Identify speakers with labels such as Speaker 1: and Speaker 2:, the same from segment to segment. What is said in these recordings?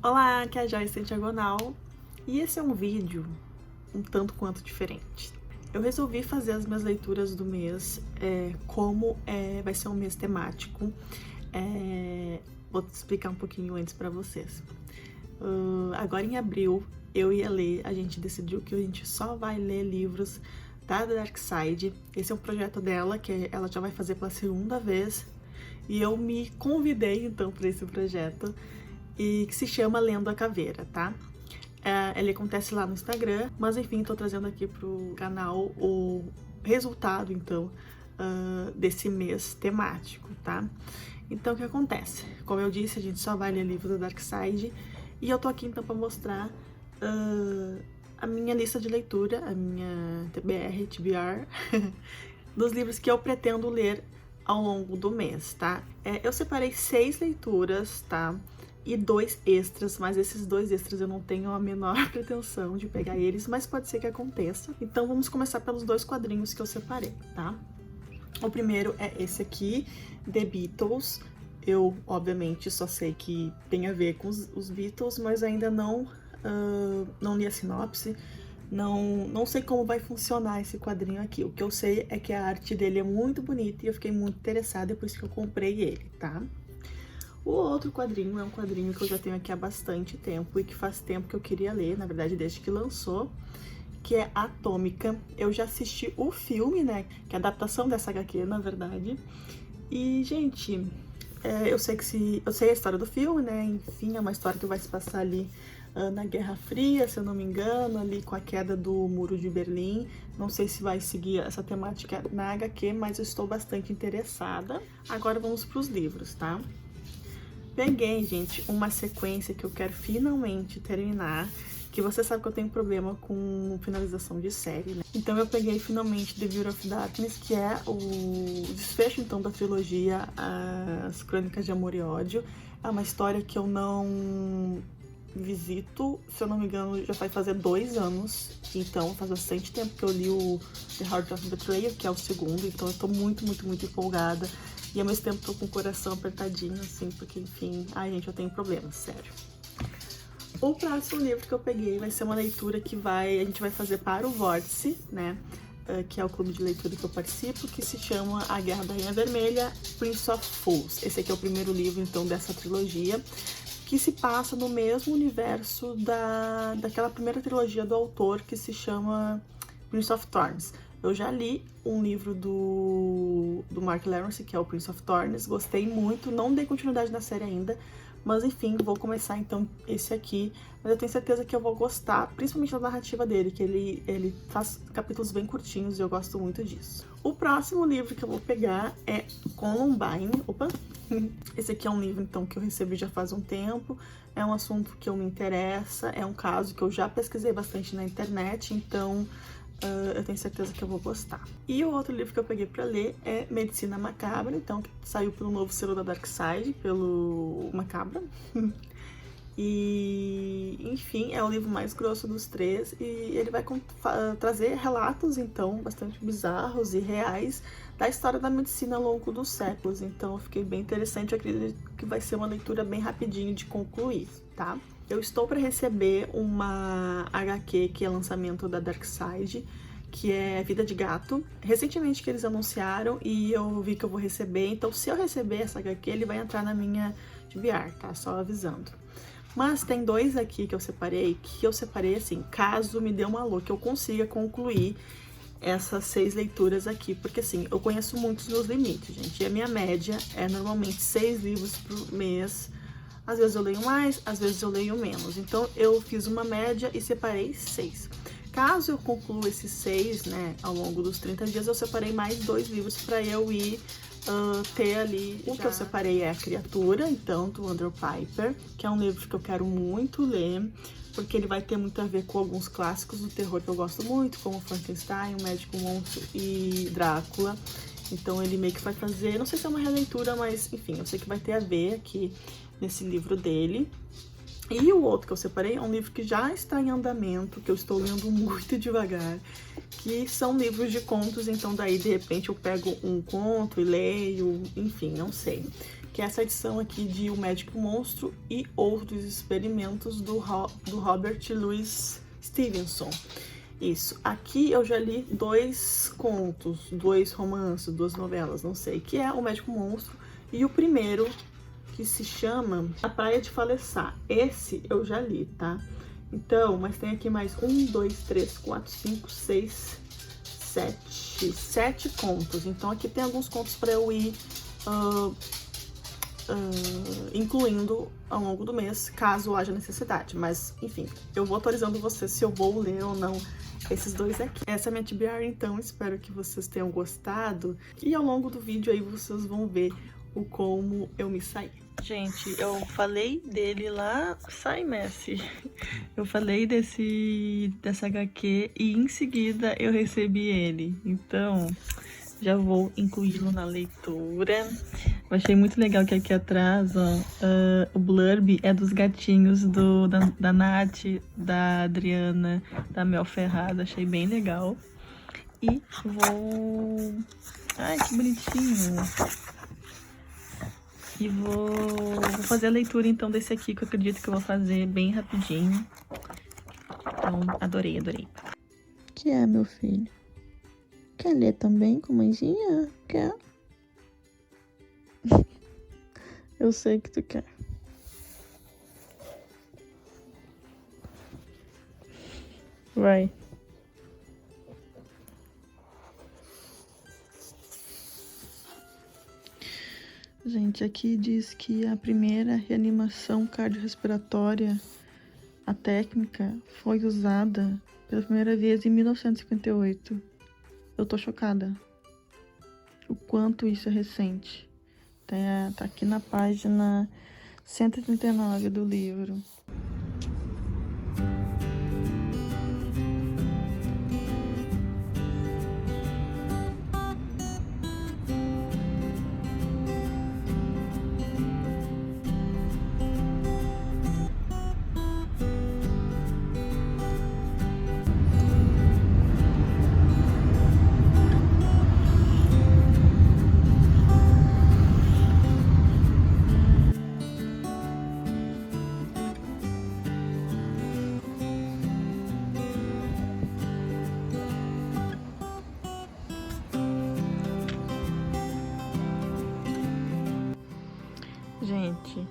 Speaker 1: Olá, aqui é a Joyce Diagonal e esse é um vídeo um tanto quanto diferente. Eu resolvi fazer as minhas leituras do mês vai ser um mês temático. Vou explicar um pouquinho antes para vocês. Agora em abril, eu e a Lê, a gente decidiu que a gente só vai ler livros da Dark Side. Esse é um projeto dela, que ela já vai fazer pela segunda vez. E eu me convidei então para esse projeto, e que se chama Lendo a Caveira, tá? Ele acontece lá no Instagram, mas enfim, tô trazendo aqui pro canal o resultado, então, desse mês temático, tá? Então, o que acontece? Como eu disse, a gente só vai ler livro da Dark Side, e eu tô aqui então pra mostrar a minha lista de leitura, a minha TBR, dos livros que eu pretendo ler ao longo do mês, tá? Eu separei 6 leituras, tá? E 2 extras, mas esses 2 extras eu não tenho a menor pretensão de pegar eles, mas pode ser que aconteça. Então vamos começar pelos 2 quadrinhos que eu separei, tá? O primeiro é esse aqui, The Beatles. Eu, obviamente, só sei que tem a ver com os Beatles, mas ainda não li a sinopse. Não sei como vai funcionar esse quadrinho aqui. O que eu sei é que a arte dele é muito bonita e eu fiquei muito interessada, é por isso que eu comprei ele, tá? O outro quadrinho é um quadrinho que eu já tenho aqui há bastante tempo e que faz tempo que eu queria ler, na verdade desde que lançou, que é Atômica. Eu já assisti o filme, né, que é a adaptação dessa HQ, na verdade. E, gente, eu sei a história do filme, né, enfim, é uma história que vai se passar ali na Guerra Fria, se eu não me engano, ali com a queda do Muro de Berlim. Não sei se vai seguir essa temática na HQ, mas eu estou bastante interessada. Agora vamos para os livros, tá? Peguei, gente, uma sequência que eu quero finalmente terminar, que você sabe que eu tenho problema com finalização de série, né? Então eu peguei finalmente The Beauty of Darkness, que é o desfecho, então, da trilogia As Crônicas de Amor e Ódio. É uma história que eu não visito, se eu não me engano, já vai fazer 2 anos, então faz bastante tempo que eu li o The Heart of Betrayal, que é o segundo, então eu tô muito empolgada. E ao mesmo tempo tô com o coração apertadinho, assim, porque, enfim... Ai, gente, eu tenho problemas, sério. O próximo livro que eu peguei vai ser uma leitura que a gente vai fazer para o Vórtice, né? Que é o clube de leitura que eu participo, que se chama A Guerra da Rainha Vermelha, Prince of Fools. Esse aqui é o primeiro livro, então, dessa trilogia, que se passa no mesmo universo daquela primeira trilogia do autor, que se chama Prince of Thorns. Eu já li um livro do Mark Lawrence, que é o Prince of Thorns, gostei muito, não dei continuidade na série ainda, mas enfim, vou começar então esse aqui, mas eu tenho certeza que eu vou gostar, principalmente da narrativa dele, que ele faz capítulos bem curtinhos e eu gosto muito disso. O próximo livro que eu vou pegar é Columbine. Opa! Esse aqui é um livro, então, que eu recebi já faz um tempo, é um assunto que eu me interessa, é um caso que eu já pesquisei bastante na internet, então... eu tenho certeza que eu vou gostar. E o outro livro que eu peguei pra ler é Medicina Macabra, então, que saiu pelo novo selo da Dark Side, pelo Macabra. E, enfim, é o livro mais grosso dos 3 e ele vai trazer relatos, então, bastante bizarros e reais da história da medicina ao longo dos séculos. Então, eu fiquei bem interessante, eu acredito que vai ser uma leitura bem rapidinho de concluir, tá? Eu estou para receber uma HQ que é lançamento da Dark Side, que é Vida de Gato. Recentemente que eles anunciaram e eu vi que eu vou receber, então se eu receber essa HQ, ele vai entrar na minha TBR, tá? Só avisando. Mas tem 2 aqui que eu separei assim, caso me dê uma louca, eu consiga concluir essas 6 leituras aqui, porque assim, eu conheço muitos meus limites, gente, e a minha média é normalmente 6 livros por mês. Às vezes eu leio mais, às vezes eu leio menos. Então, eu fiz uma média e separei 6. Caso eu conclua esses 6, né, ao longo dos 30 dias, eu separei mais 2 livros para eu ir ter ali. O que eu separei é A Criatura, então, do Andrew Piper, que é um livro que eu quero muito ler, porque ele vai ter muito a ver com alguns clássicos do terror que eu gosto muito, como Frankenstein, O Médico Monstro e Drácula. Então, ele meio que vai fazer, não sei se é uma releitura, mas, enfim, eu sei que vai ter a ver aqui nesse livro dele. E o outro que eu separei é um livro que já está em andamento, que eu estou lendo muito devagar, que são livros de contos, então daí de repente eu pego um conto e leio, enfim, não sei. que é essa edição aqui de O Médico Monstro e Outros Experimentos do Robert Louis Stevenson. Isso. Aqui eu já li 2 contos, 2 romances, 2 novelas, não sei, que é O Médico Monstro e o primeiro, que se chama A Praia de Faleçá. Esse eu já li, tá? Então, mas tem aqui mais 1, 2, 3, 4, 5, 6, 7 contos. Então aqui tem alguns contos para eu ir incluindo ao longo do mês, caso haja necessidade. Mas, enfim, eu vou atualizando vocês se eu vou ler ou não esses 2 aqui. Essa é a minha TBR, então, espero que vocês tenham gostado. E ao longo do vídeo aí vocês vão ver o como eu me saí. Gente, eu falei dele lá, sai Messi. Eu falei dessa HQ e em seguida eu recebi ele. Então, já vou incluí-lo na leitura. Eu achei muito legal que aqui atrás, ó, o blurb é dos gatinhos da Nath, da Adriana, da Mel Ferrada. Achei bem legal. E vou... Ai, que bonitinho! E vou fazer a leitura, então, desse aqui, que eu acredito que eu vou fazer bem rapidinho. Então, adorei, adorei. Que é, meu filho? Quer ler também com a mãezinha? Quer? Eu sei que tu quer. Vai. Gente, aqui diz que a primeira reanimação cardiorrespiratória, a técnica, foi usada pela primeira vez em 1958. Eu tô chocada. O quanto isso é recente. Tá aqui na página 139 do livro. Gente,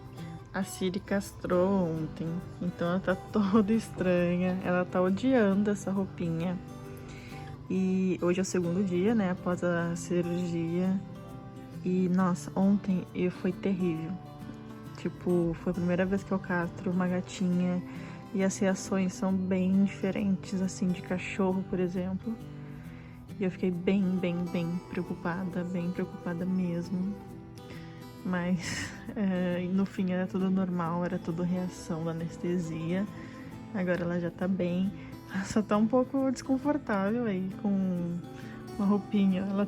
Speaker 1: a Siri castrou ontem, então ela tá toda estranha, ela tá odiando essa roupinha. E hoje é o 2º dia, né, após a cirurgia. E, nossa, ontem foi terrível. Tipo, foi a primeira vez que eu castro uma gatinha e as reações são bem diferentes, assim, de cachorro, por exemplo. E eu fiquei bem preocupada mesmo. Mas no fim era tudo normal, era tudo reação da anestesia. Agora ela já tá bem. Ela só tá um pouco desconfortável aí com uma roupinha. Ela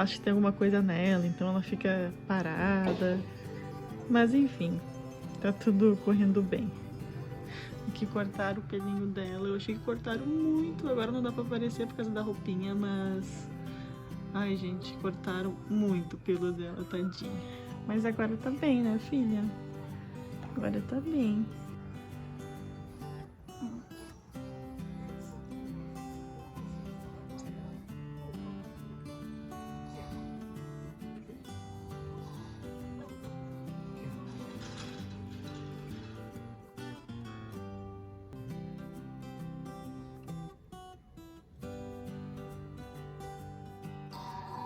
Speaker 1: acha que tem alguma coisa nela, então ela fica parada. Mas enfim, tá tudo correndo bem. Aqui cortaram o pelinho dela, eu achei que cortaram muito. Agora não dá pra aparecer por causa da roupinha, mas... Ai, gente, cortaram muito o pelo dela, tadinha. Mas agora tá bem, né, filha? Agora tá bem.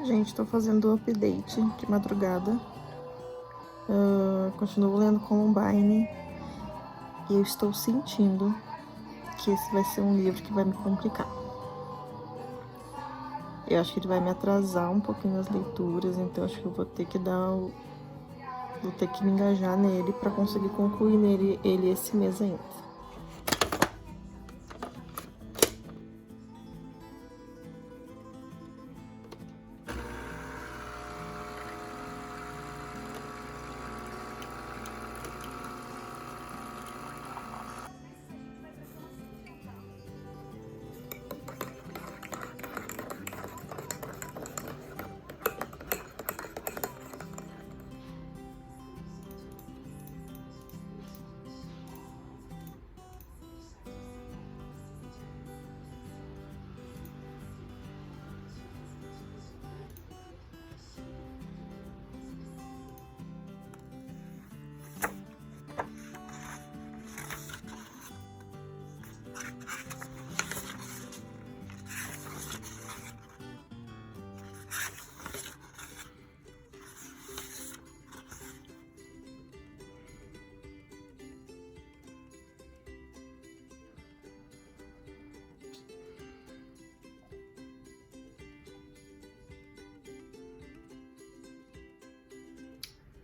Speaker 1: Gente, tô fazendo o update de madrugada. Continuo lendo Columbine. E eu estou sentindo que esse vai ser um livro que vai me complicar. Eu acho que ele vai me atrasar um pouquinho nas leituras, então acho que eu vou ter que vou ter que me engajar nele para conseguir concluir ele esse mês ainda.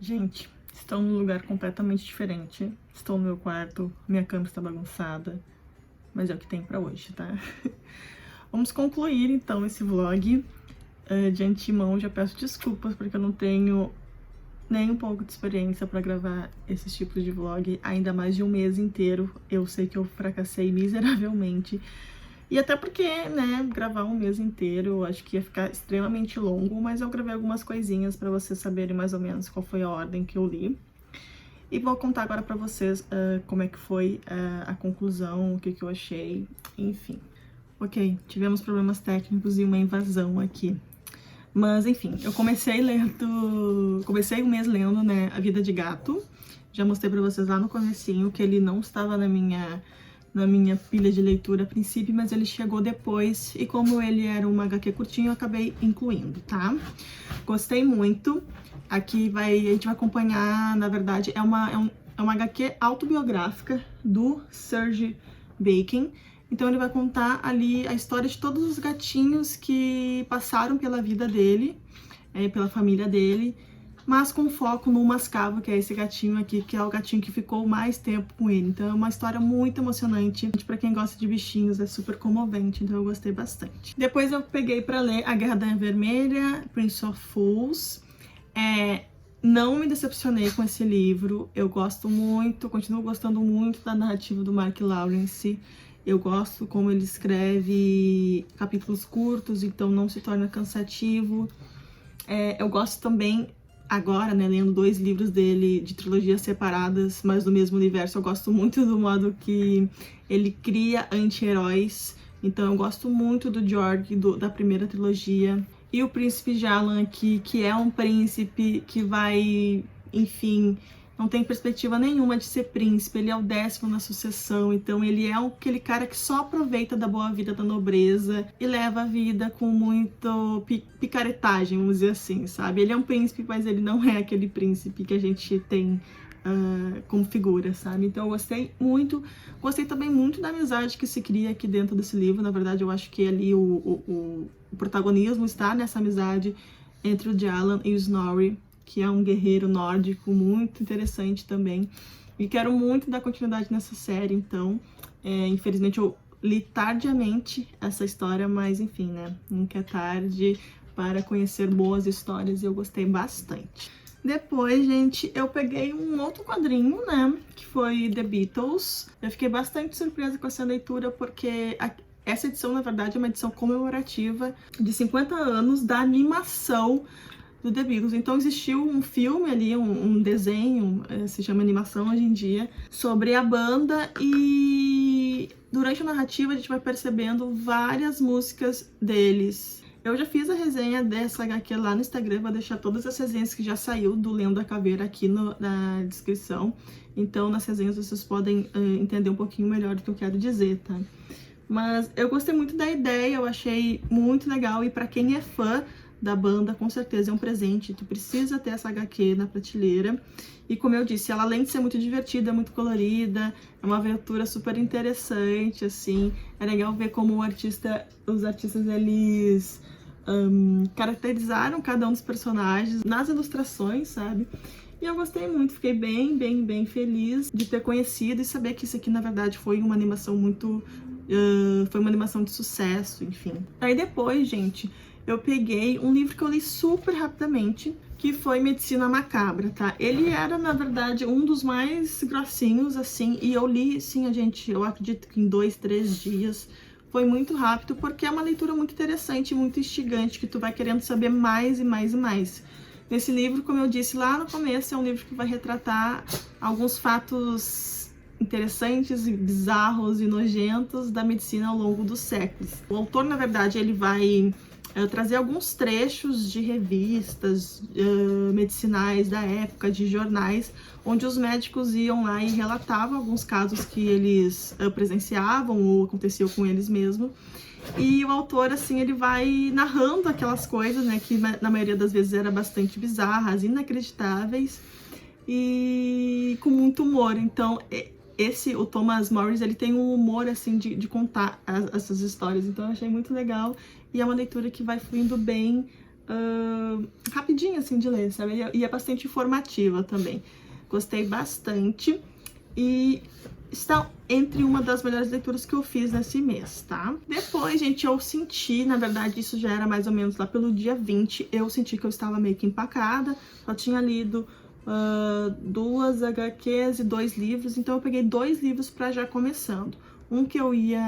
Speaker 1: Gente, estou num lugar completamente diferente. Estou no meu quarto, minha cama está bagunçada, mas é o que tem pra hoje, tá? Vamos concluir então esse vlog. De antemão, já peço desculpas porque eu não tenho nem um pouco de experiência pra gravar esses tipos de vlog, ainda mais de um mês inteiro. Eu sei que eu fracassei miseravelmente. E até porque, né, gravar um mês inteiro eu acho que ia ficar extremamente longo, mas eu gravei algumas coisinhas pra vocês saberem mais ou menos qual foi a ordem que eu li. E vou contar agora pra vocês como é que foi a conclusão, o que eu achei, enfim. Ok, tivemos problemas técnicos e uma invasão aqui. Mas, enfim, eu comecei o mês lendo, né, A Vida de Gato. Já mostrei pra vocês lá no comecinho que ele não estava na minha pilha de leitura a princípio, mas ele chegou depois. E como ele era uma HQ curtinho, eu acabei incluindo, tá? Gostei muito. Aqui a gente vai acompanhar, na verdade, é uma HQ autobiográfica do Serge Bacon. Então ele vai contar ali a história de todos os gatinhos que passaram pela vida dele, pela família dele, mas com foco no Mascavo, que é esse gatinho aqui, que é o gatinho que ficou mais tempo com ele. Então é uma história muito emocionante. Pra quem gosta de bichinhos, é super comovente, então eu gostei bastante. Depois eu peguei pra ler A Guerra da Vermelha, Prince of Fools. Não me decepcionei com esse livro. Eu gosto muito, continuo gostando muito da narrativa do Mark Lawrence. Eu gosto como ele escreve capítulos curtos, então não se torna cansativo. Eu gosto também, agora, né, lendo 2 livros dele de trilogias separadas, mas do mesmo universo, eu gosto muito do modo que ele cria anti-heróis. Então eu gosto muito do Georg, da primeira trilogia. E o Príncipe Jalan aqui, que é um príncipe que vai, enfim, não tem perspectiva nenhuma de ser príncipe. Ele é o 10º na sucessão, então ele é aquele cara que só aproveita da boa vida da nobreza e leva a vida com muito picaretagem, vamos dizer assim, sabe? Ele é um príncipe, mas ele não é aquele príncipe que a gente tem como figura, sabe? Então eu gostei muito. Gostei também muito da amizade que se cria aqui dentro desse livro. Na verdade, eu acho que ali o protagonismo está nessa amizade entre o Jalan e o Snorri, que é um guerreiro nórdico muito interessante também. E quero muito dar continuidade nessa série, então, infelizmente eu li tardiamente essa história, mas enfim, né, nunca é tarde para conhecer boas histórias e eu gostei bastante. Depois, gente, eu peguei um outro quadrinho, né, que foi The Beatles. Eu fiquei bastante surpresa com essa leitura, porque essa edição, na verdade, é uma edição comemorativa de 50 anos da animação do The Beatles. Então existiu um filme ali, um desenho, se chama animação hoje em dia, sobre a banda, e durante a narrativa a gente vai percebendo várias músicas deles. Eu já fiz a resenha dessa HQ lá no Instagram, vou deixar todas as resenhas que já saiu do Lendo a Caveira aqui na descrição. Então nas resenhas vocês podem entender um pouquinho melhor do que eu quero dizer, tá? Mas eu gostei muito da ideia, eu achei muito legal, e pra quem é fã da banda, com certeza é um presente. Tu precisa ter essa HQ na prateleira. E como eu disse, ela além de ser muito divertida, muito colorida, é uma aventura super interessante, assim. É legal ver como os artistas, eles caracterizaram cada um dos personagens nas ilustrações, sabe? E eu gostei muito, fiquei bem feliz de ter conhecido e saber que isso aqui, na verdade, foi uma animação muito... foi uma animação de sucesso, enfim. Aí depois, gente, eu peguei um livro que eu li super rapidamente, que foi Medicina Macabra, tá? Ele era, na verdade, um dos mais grossinhos, assim, e eu li, sim, gente, eu acredito que em 2, 3 dias. Foi muito rápido, porque é uma leitura muito interessante, muito instigante, que tu vai querendo saber mais e mais e mais. Nesse livro, como eu disse lá no começo, é um livro que vai retratar alguns fatos interessantes, bizarros e nojentos da medicina ao longo dos séculos. O autor, na verdade, ele vai trazer alguns trechos de revistas medicinais da época, de jornais, onde os médicos iam lá e relatavam alguns casos que eles presenciavam ou aconteciam com eles mesmos. E o autor, assim, ele vai narrando aquelas coisas, né, que na maioria das vezes eram bastante bizarras, inacreditáveis e com muito humor. Então, o Thomas Morris, ele tem um humor, assim, de contar essas histórias. Então, eu achei muito legal e é uma leitura que vai fluindo bem rapidinha, assim, de ler, sabe? E é bastante informativa também. Gostei bastante e está entre uma das melhores leituras que eu fiz nesse mês, tá? Depois, gente, eu senti, na verdade, isso já era mais ou menos lá pelo dia 20, eu senti que eu estava meio que empacada, só tinha lido 2 HQs e 2 livros, então eu peguei 2 livros para já começando. Um que eu ia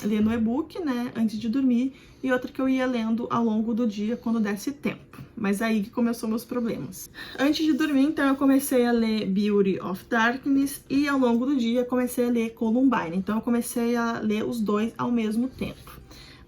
Speaker 1: ler no e-book, né, antes de dormir, e outro que eu ia lendo ao longo do dia, quando desse tempo. Mas aí que começou meus problemas. Antes de dormir, então, eu comecei a ler Beauty of Darkness, e ao longo do dia comecei a ler Columbine. Então eu comecei a ler os 2 ao mesmo tempo.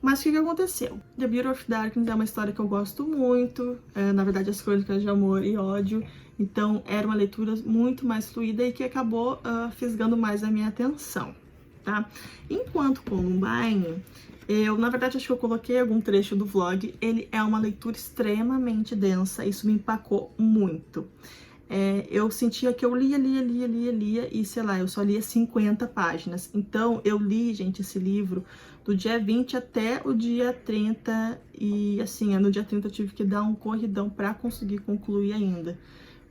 Speaker 1: Mas o que aconteceu? The Beauty of Darkness é uma história que eu gosto muito, na verdade as crônicas de amor e ódio, então era uma leitura muito mais fluida e que acabou fisgando mais a minha atenção, tá? Enquanto Columbine, eu, na verdade, acho que eu coloquei algum trecho do vlog, ele é uma leitura extremamente densa, isso me empacou muito. Eu sentia que eu lia, e sei lá, eu só lia 50 páginas. Então, eu li, gente, esse livro do dia 20 até o dia 30, e assim, no dia 30 eu tive que dar um corridão pra conseguir concluir ainda.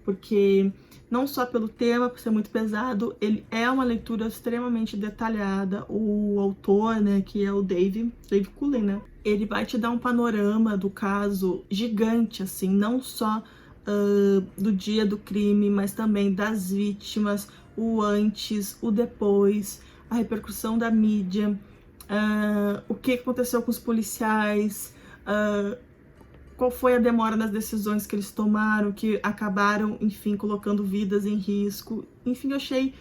Speaker 1: Porque, não só pelo tema, por ser muito pesado, ele é uma leitura extremamente detalhada. O autor, né, que é o Dave Cullen, né, ele vai te dar um panorama do caso gigante, assim, não só do dia do crime, mas também das vítimas, o antes, o depois, a repercussão da mídia, o que aconteceu com os policiais, qual foi a demora nas decisões que eles tomaram, que acabaram, enfim, colocando vidas em risco. Enfim, eu achei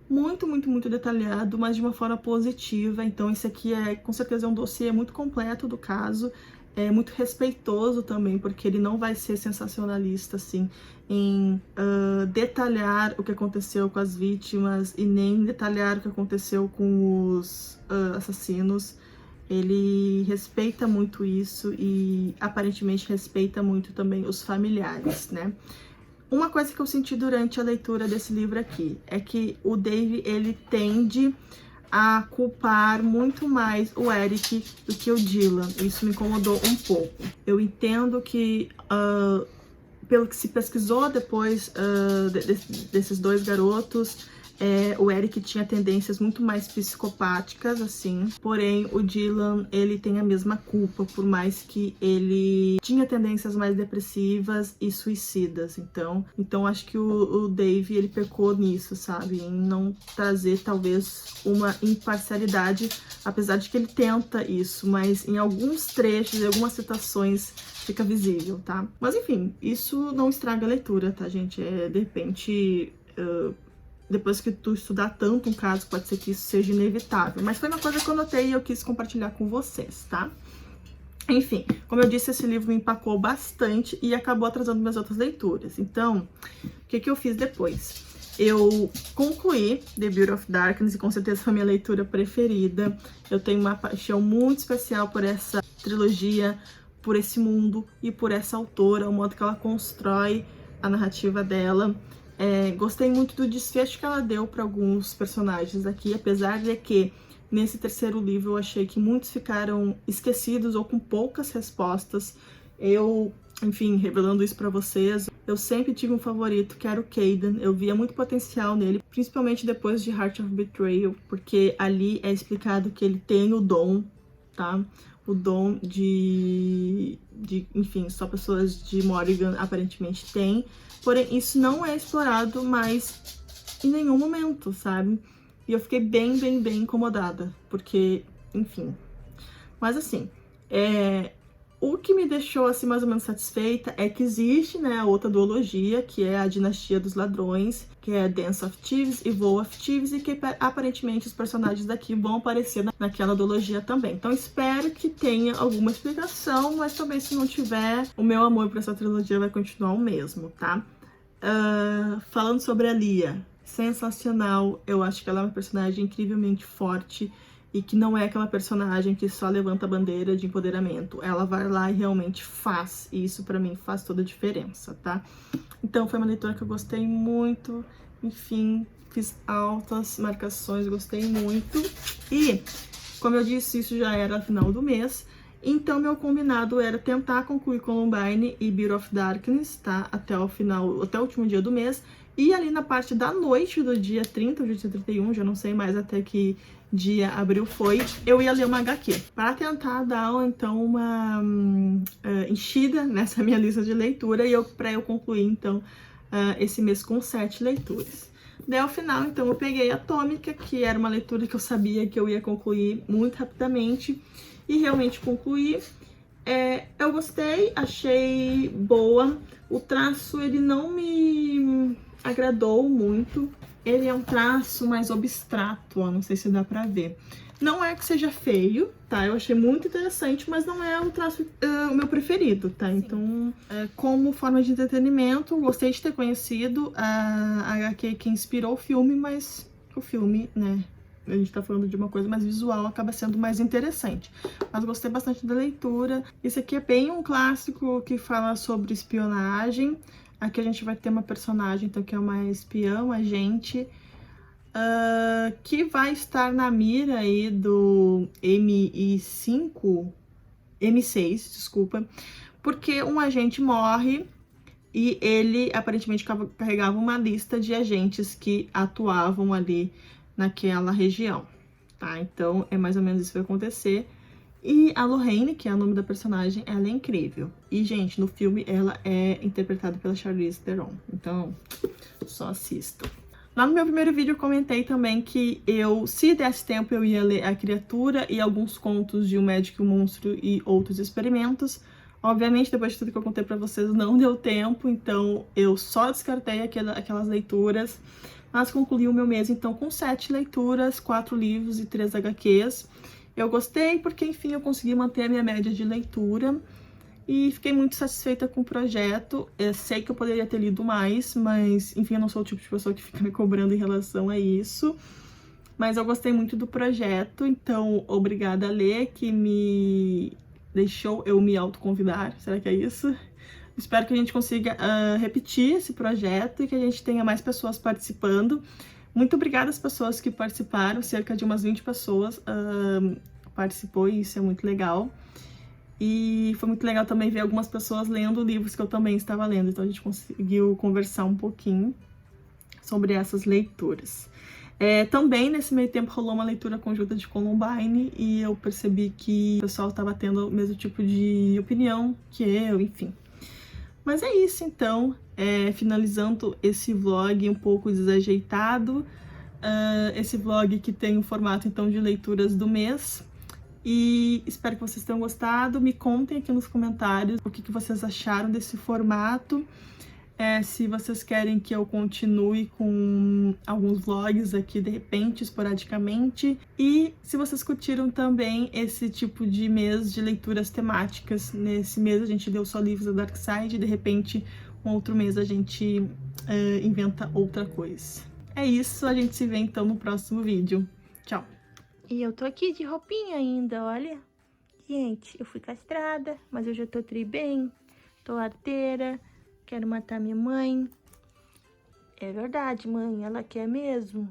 Speaker 1: muito, muito, muito detalhado, mas de uma forma positiva. Então esse aqui com certeza, um dossiê muito completo do caso, é muito respeitoso também, porque ele não vai ser sensacionalista, assim, em detalhar o que aconteceu com as vítimas e nem detalhar o que aconteceu com os assassinos. Ele respeita muito isso e aparentemente respeita muito também os familiares, né? Uma coisa que eu senti durante a leitura desse livro aqui é que o Dave, ele tende a culpar muito mais o Eric do que o Dylan. Isso me incomodou um pouco. Eu entendo que, pelo que se pesquisou depois desses 2 garotos, o Eric tinha tendências muito mais psicopáticas, assim. Porém, o Dylan, ele tem a mesma culpa, por mais que ele tinha tendências mais depressivas e suicidas. Então acho que o Dave, ele pecou nisso, sabe? Em não trazer, talvez, uma imparcialidade, apesar de que ele tenta isso, mas em alguns trechos, em algumas citações, fica visível, tá? Mas enfim, isso não estraga a leitura, tá, gente? De repente, depois que tu estudar tanto um caso, pode ser que isso seja inevitável. Mas foi uma coisa que eu notei e eu quis compartilhar com vocês, tá? Enfim, como eu disse, esse livro me empacou bastante e acabou atrasando minhas outras leituras. Então, o que eu fiz depois? Eu concluí The Beauty of Darkness e com certeza foi a minha leitura preferida. Eu tenho uma paixão muito especial por essa trilogia, por esse mundo e por essa autora, o modo que ela constrói a narrativa dela. Gostei muito do desfecho que ela deu para alguns personagens aqui, apesar de que nesse 3º livro eu achei que muitos ficaram esquecidos ou com poucas respostas. Enfim, revelando isso para vocês, eu sempre tive um favorito, que era o Caden. Eu via muito potencial nele, principalmente depois de Heart of Betrayal, porque ali é explicado que ele tem o dom, tá? O dom enfim, só pessoas de Morrigan aparentemente têm. Porém, isso não é explorado mais em nenhum momento, sabe? E eu fiquei bem, bem, bem incomodada, porque, enfim. Mas assim, o que me deixou assim mais ou menos satisfeita é que existe, né, a outra duologia, que é a Dinastia dos Ladrões, que é Dance of Thieves e Vow of Thieves, e que aparentemente os personagens daqui vão aparecer naquela duologia também. Então espero que tenha alguma explicação, mas também se não tiver, o meu amor por essa trilogia vai continuar o mesmo, tá? Falando sobre a Lia, sensacional. Eu acho que ela é uma personagem incrivelmente forte e que não é aquela personagem que só levanta a bandeira de empoderamento. Ela vai lá e realmente faz, e isso pra mim faz toda a diferença, tá? Então foi uma leitura que eu gostei muito, enfim, fiz altas marcações, gostei muito. E, como eu disse, isso já era final do mês, Então, meu combinado era tentar concluir Columbine e Beauty of Darkness, tá? Até o final, até o último dia do mês. E ali na parte da noite do dia 30 ou dia 31, já não sei mais até que dia abril foi, eu ia ler uma HQ. Para tentar dar, então, uma enchida nessa minha lista de leitura e para eu concluir, então, esse mês com 7 leituras. Daí, ao final, então, eu peguei Atômica, que era uma leitura que eu sabia que eu ia concluir muito rapidamente, e realmente concluí. Eu gostei, achei boa. O traço, ele não me agradou muito. Ele é um traço mais abstrato, ó, não sei se dá pra ver. Não é que seja feio, tá? Eu achei muito interessante, mas não é o traço o meu preferido, tá? Sim. Então, como forma de entretenimento, gostei de ter conhecido a HQ que inspirou o filme, mas o filme, né? A gente tá falando de uma coisa mais visual, acaba sendo mais interessante. Mas gostei bastante da leitura. Esse aqui é bem um clássico que fala sobre espionagem. Aqui a gente vai ter uma personagem, então, que é uma espiã, um agente, que vai estar na mira aí do M6, desculpa, porque um agente morre e ele aparentemente carregava uma lista de agentes que atuavam ali naquela região, tá? Então, é mais ou menos isso que vai acontecer. E a Lorraine, que é o nome da personagem, ela é incrível. E, gente, no filme ela é interpretada pela Charlize Theron. Então, só assistam. Lá no meu primeiro vídeo eu comentei também que se desse tempo, eu ia ler A Criatura e alguns contos de Um Médico e um Monstro e Outros Experimentos. Obviamente, depois de tudo que eu contei pra vocês, não deu tempo, então eu só descartei aquelas leituras. Mas concluí o meu mês, então, com 7 leituras, 4 livros e 3 HQs. Eu gostei porque, enfim, eu consegui manter a minha média de leitura e fiquei muito satisfeita com o projeto. Eu sei que eu poderia ter lido mais, mas, enfim, eu não sou o tipo de pessoa que fica me cobrando em relação a isso. Mas eu gostei muito do projeto, então, obrigada, Lê, que me deixou eu me autoconvidar. Será que é isso? Espero que a gente consiga repetir esse projeto e que a gente tenha mais pessoas participando. Muito obrigada às pessoas que participaram, cerca de umas 20 pessoas participou e isso é muito legal. E foi muito legal também ver algumas pessoas lendo livros que eu também estava lendo, então a gente conseguiu conversar um pouquinho sobre essas leituras. Também nesse meio tempo rolou uma leitura conjunta de Columbine e eu percebi que o pessoal estava tendo o mesmo tipo de opinião que eu, enfim. Mas é isso, então, finalizando esse vlog um pouco desajeitado, esse vlog que tem o formato, então, de leituras do mês, e espero que vocês tenham gostado. Me contem aqui nos comentários o que vocês acharam desse formato, se vocês querem que eu continue com alguns vlogs aqui, de repente, esporadicamente. E se vocês curtiram também esse tipo de mês de leituras temáticas. Nesse mês a gente leu só livros da Dark Side, e de repente, um outro mês a gente inventa outra coisa. É isso, a gente se vê então no próximo vídeo. Tchau!
Speaker 2: E eu tô aqui de roupinha ainda, olha. Gente, eu fui castrada, mas eu já tô bem, tô arteira. Quero matar minha mãe. É verdade, mãe, ela quer mesmo.